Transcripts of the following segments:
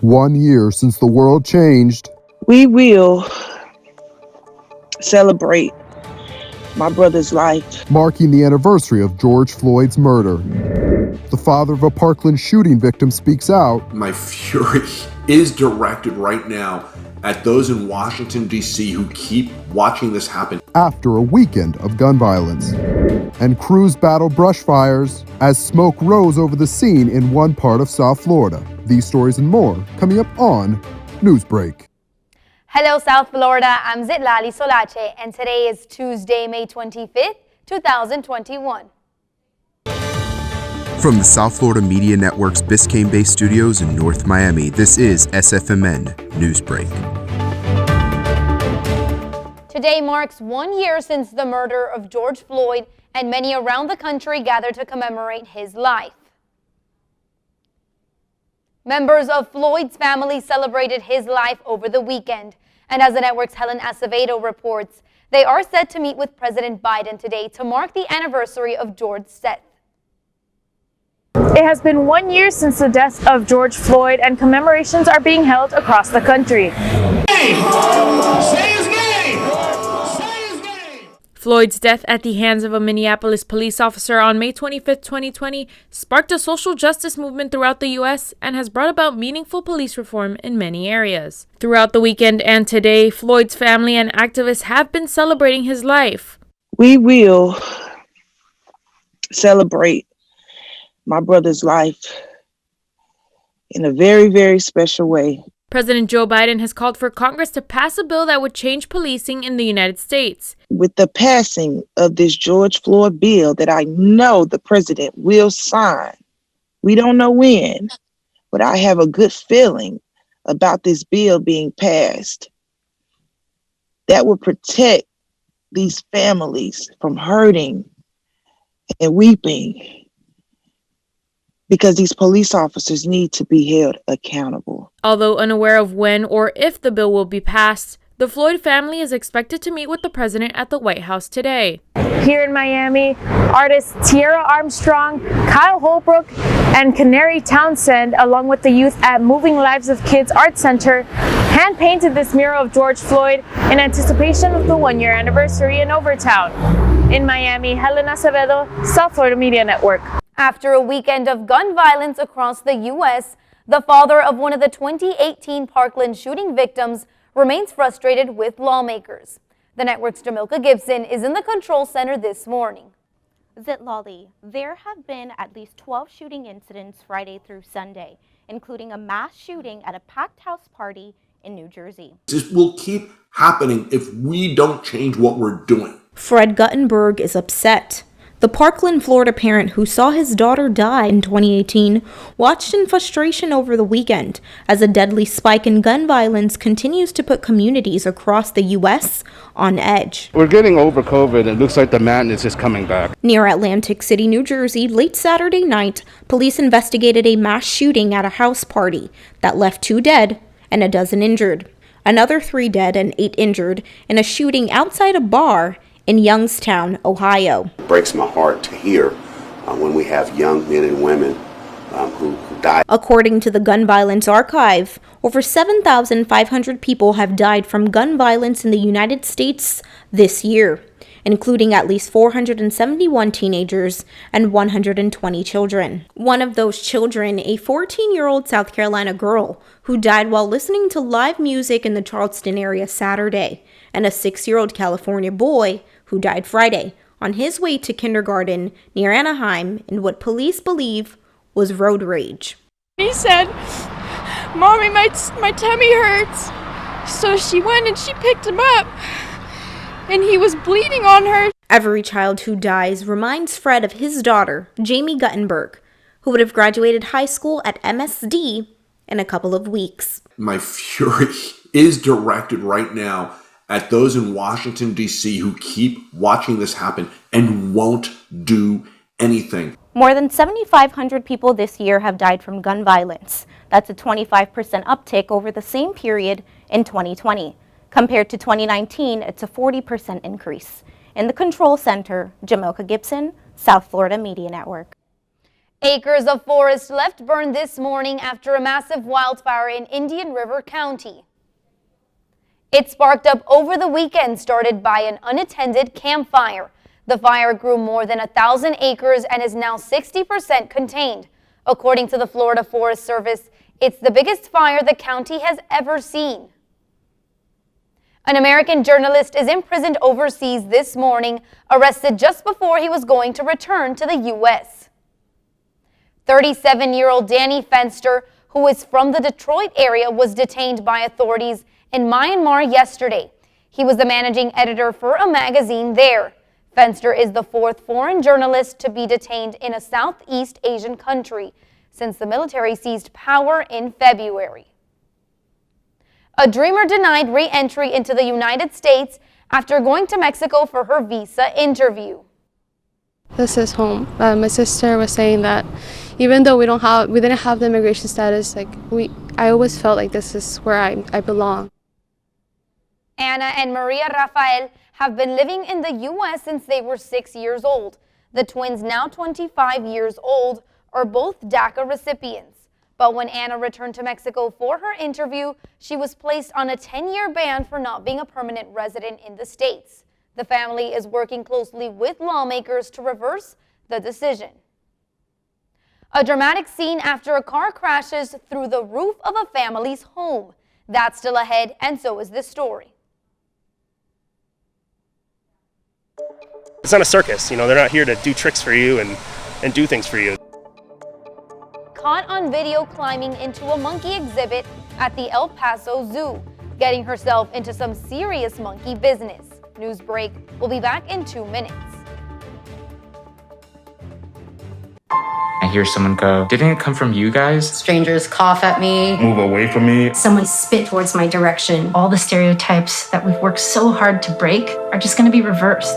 1 year since the world changed. We will celebrate my brother's life, marking the anniversary of George Floyd's murder. The father of a Parkland shooting victim speaks out. My fury is directed right now at those in Washington, D.C. who keep watching this happen. After a weekend of gun violence. And crews battle brush fires as smoke rose over the scene in one part of South Florida. These stories and more coming up on Newsbreak. Hello, South Florida. I'm Zitlali Solache, and today is Tuesday, May 25th, 2021. From the South Florida Media Network's Biscayne-based studios in North Miami, this is SFMN Newsbreak. Today marks 1 year since the murder of George Floyd, and many around the country gathered to commemorate his life. Members of Floyd's family celebrated his life over the weekend, and as the network's Helen Acevedo reports, they are set to meet with President Biden today to mark the anniversary of George's death. It has been 1 year since the death of George Floyd, and commemorations are being held across the country. Say his name! Say his name! Floyd's death at the hands of a Minneapolis police officer on May 25, 2020 sparked a social justice movement throughout the U.S. and has brought about meaningful police reform in many areas. Throughout the weekend and today, Floyd's family and activists have been celebrating his life. we will celebrate my brother's life in a very, very special way. President Joe Biden has called for Congress to pass a bill that would change policing in the United States. With the passing of this George Floyd bill that I know the president will sign, we don't know when, but I have a good feeling about this bill being passed that will protect these families from hurting and weeping, because these police officers need to be held accountable. Although unaware of when or if the bill will be passed, the Floyd family is expected to meet with the president at the White House today. Here in Miami, artists Tierra Armstrong, Kyle Holbrook, and Canary Townsend, along with the youth at Moving Lives of Kids Art Center, hand-painted this mural of George Floyd in anticipation of the 1 year anniversary in Overtown. In Miami, Helen Acevedo, South Florida Media Network. After a weekend of gun violence across the U.S., the father of one of the 2018 Parkland shooting victims remains frustrated with lawmakers. The network's Jamilka Gibson is in the control center this morning. Zitlali, there have been at least 12 shooting incidents Friday through Sunday, including a mass shooting at a packed house party in New Jersey. This will keep happening if we don't change what we're doing. Fred Guttenberg is upset. The Parkland, Florida parent who saw his daughter die in 2018 watched in frustration over the weekend as a deadly spike in gun violence continues to put communities across the U.S. on edge. We're getting over COVID and it looks like the madness is coming back. Near Atlantic City, New Jersey, late Saturday night, police investigated a mass shooting at a house party that left 2 dead and a dozen injured. Another 3 dead and 8 injured in a shooting outside a bar in Youngstown, Ohio. It breaks my heart to hear when we have young men and women who die. According to the Gun Violence Archive, over 7,500 people have died from gun violence in the United States this year, including at least 471 teenagers and 120 children. One of those children, a 14-year-old South Carolina girl who died while listening to live music in the Charleston area Saturday, and a 6-year-old California boy who died Friday on his way to kindergarten near Anaheim in what police believe was road rage. He said, "Mommy, my tummy hurts." So she went and she picked him up, and he was bleeding on her. Every child who dies reminds Fred of his daughter, Jamie Guttenberg, who would have graduated high school at MSD in a couple of weeks. My fury is directed right now at those in Washington, D.C. who keep watching this happen and won't do anything. More than 7,500 people this year have died from gun violence. That's a 25% uptick over the same period in 2020. Compared to 2019, it's a 40% increase. In the Control Center, Jamilka Gibson, South Florida Media Network. Acres of forest left burned this morning after a massive wildfire in Indian River County. It sparked up over the weekend, started by an unattended campfire. The fire grew more than 1,000 acres and is now 60% contained. According to the Florida Forest Service, it's the biggest fire the county has ever seen. An American journalist is imprisoned overseas this morning, arrested just before he was going to return to the U.S. 37-year-old Danny Fenster, who is from the Detroit area, was detained by authorities in Myanmar yesterday. He was the managing editor for a magazine there. Fenster is the fourth foreign journalist to be detained in a Southeast Asian country since the military seized power in February. A dreamer denied re-entry into the United States after going to Mexico for her visa interview. This is home. My sister was saying that even though we didn't have the immigration status, I always felt like this is where I belong. Anna and Maria Rafael have been living in the U.S. since they were 6 years old. The twins, now 25 years old, are both DACA recipients. But when Anna returned to Mexico for her interview, she was placed on a 10-year ban for not being a permanent resident in the States. The family is working closely with lawmakers to reverse the decision. A dramatic scene after a car crashes through the roof of a family's home. That's still ahead, and so is this story. It's not a circus, they're not here to do tricks for you and do things for you. Caught on video climbing into a monkey exhibit at the El Paso Zoo, getting herself into some serious monkey business. Newsbreak will be back in 2 minutes. I hear someone go, "Didn't it come from you guys?" Strangers cough at me. Move away from me. Someone spit towards my direction. All the stereotypes that we've worked so hard to break are just going to be reversed.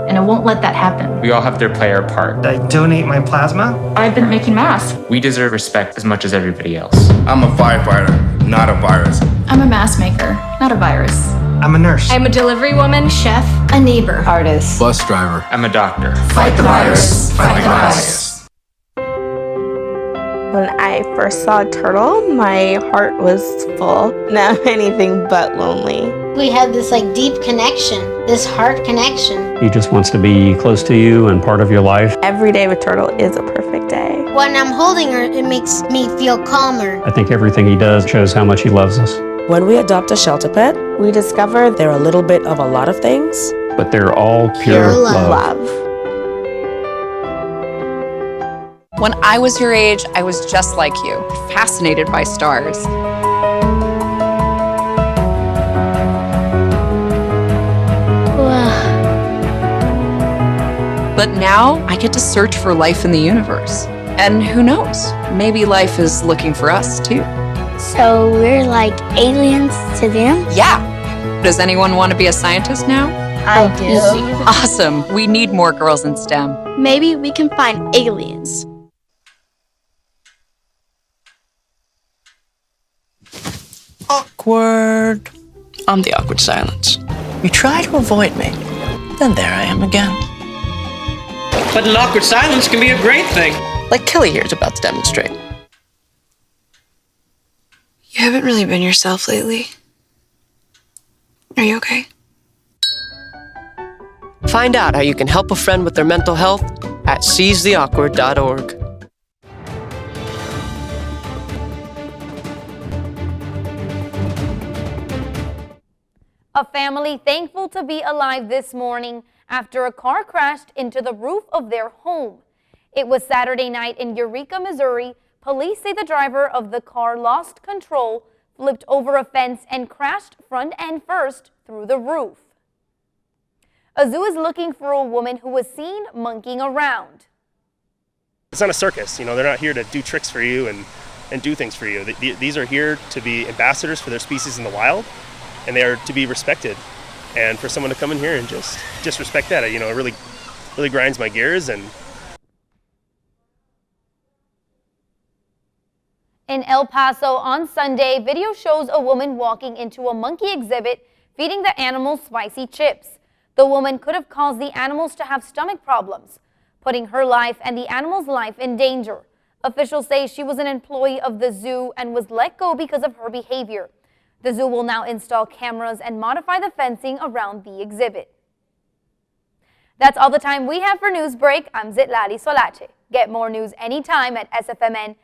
And I won't let that happen. We all have to play our part. I donate my plasma. I've been making masks. We deserve respect as much as everybody else. I'm a firefighter, not a virus. I'm a mask maker, not a virus. I'm a nurse. I'm a delivery woman, chef, a neighbor, artist, Bus driver. I'm a doctor. Fight the virus. Fight the virus. When I first saw a turtle, my heart was full. Now anything but lonely. We have this deep connection, this heart connection. He just wants to be close to you and part of your life. Every day with Turtle is a perfect day. When I'm holding her, it makes me feel calmer. I think everything he does shows how much he loves us. When we adopt a shelter pet, we discover they're a little bit of a lot of things. But they're all pure love. When I was your age, I was just like you, fascinated by stars. But now I get to search for life in the universe. And who knows, maybe life is looking for us too. So we're like aliens to them? Yeah. Does anyone want to be a scientist now? I do. Awesome. We need more girls in STEM. Maybe we can find aliens. Awkward. I'm the awkward silence. You try to avoid me, then there I am again. But an awkward silence can be a great thing. Like Kelly here is about to demonstrate. You haven't really been yourself lately. Are you okay? Find out how you can help a friend with their mental health at seizetheawkward.org. A family thankful to be alive this morning after a car crashed into the roof of their home. It was Saturday night in Eureka, Missouri. Police say the driver of the car lost control, flipped over a fence, and crashed front end first through the roof. A zoo is looking for a woman who was seen monkeying around. It's not a circus, they're not here to do tricks for you and do things for you. These are here to be ambassadors for their species in the wild, and they are to be respected. And for someone to come in here and just respect that, it really grinds my gears. And in El Paso on Sunday, video shows a woman walking into a monkey exhibit feeding the animals spicy chips. The woman could have caused the animals to have stomach problems. putting her life and the animal's life in danger. Officials say she was an employee of the zoo and was let go because of her behavior. The zoo will now install cameras and modify the fencing around the exhibit. That's all the time we have for Newsbreak. I'm Zitlali Solache. Get more news anytime at sfmn.fiu.edu.